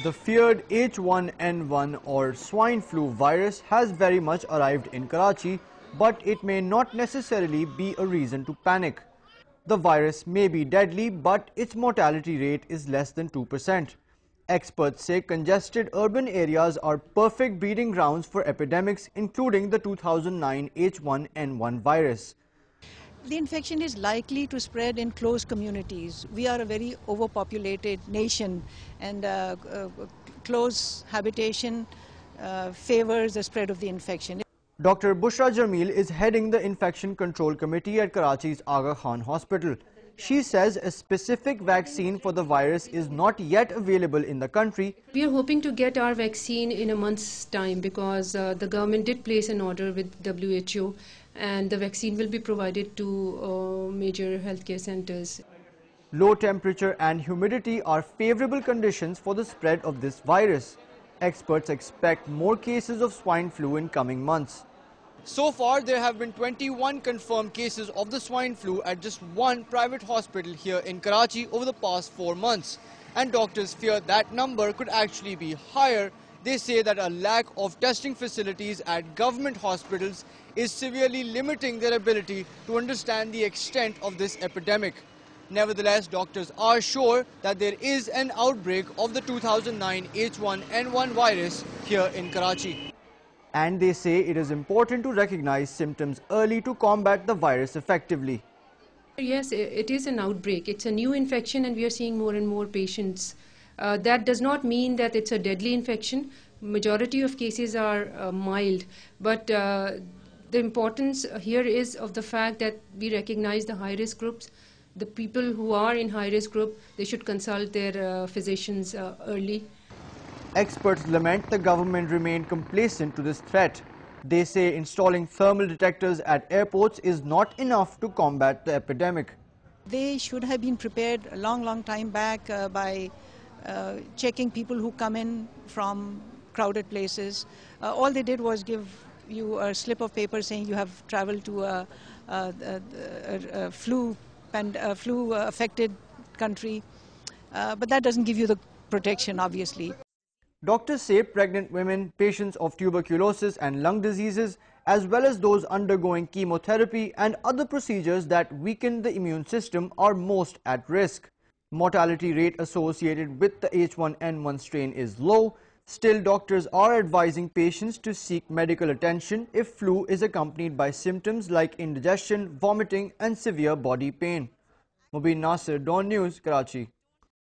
The feared H1N1 or swine flu virus has very much arrived in Karachi, but it may not necessarily be a reason to panic. The virus may be deadly, but its mortality rate is less than 2%. Experts say congested urban areas are perfect breeding grounds for epidemics, including the 2009 H1N1 virus. The infection is likely to spread in close communities. We are a very overpopulated nation, and close habitation favors the spread of the infection. Dr. Bushra Jamil is heading the Infection Control Committee at Karachi's Aga Khan Hospital. She says a specific vaccine for the virus is not yet available in the country. We are hoping to get our vaccine in a month's time because the government did place an order with WHO, and the vaccine will be provided to major healthcare centers. Low temperature and humidity are favorable conditions for the spread of this virus. Experts expect more cases of swine flu in coming months. So far, there have been 21 confirmed cases of the swine flu at just one private hospital here in Karachi over the past 4 months. And doctors fear that number could actually be higher. They say that a lack of testing facilities at government hospitals is severely limiting their ability to understand the extent of this epidemic. Nevertheless, doctors are sure that there is an outbreak of the 2009 H1N1 virus here in Karachi. And they say it is important to recognize symptoms early to combat the virus effectively. Yes, it is an outbreak. It's a new infection and we are seeing more and more patients. That does not mean that it's a deadly infection. Majority of cases are mild, but the importance here is of the fact that we recognize the high-risk groups. The people who are in high-risk group, they should consult their physicians early. Experts lament the government remained complacent to this threat. They say installing thermal detectors at airports is not enough to combat the epidemic. They should have been prepared a long time back by checking people who come in from crowded places. All they did was give you a slip of paper saying you have traveled to a flu-affected country, but that doesn't give you the protection, obviously. Doctors say pregnant women, patients of tuberculosis and lung diseases, as well as those undergoing chemotherapy and other procedures that weaken the immune system are most at risk. Mortality rate associated with the H1N1 strain is low. Still, doctors are advising patients to seek medical attention if flu is accompanied by symptoms like indigestion, vomiting and severe body pain. Mobin Nasir, Dawn News, Karachi.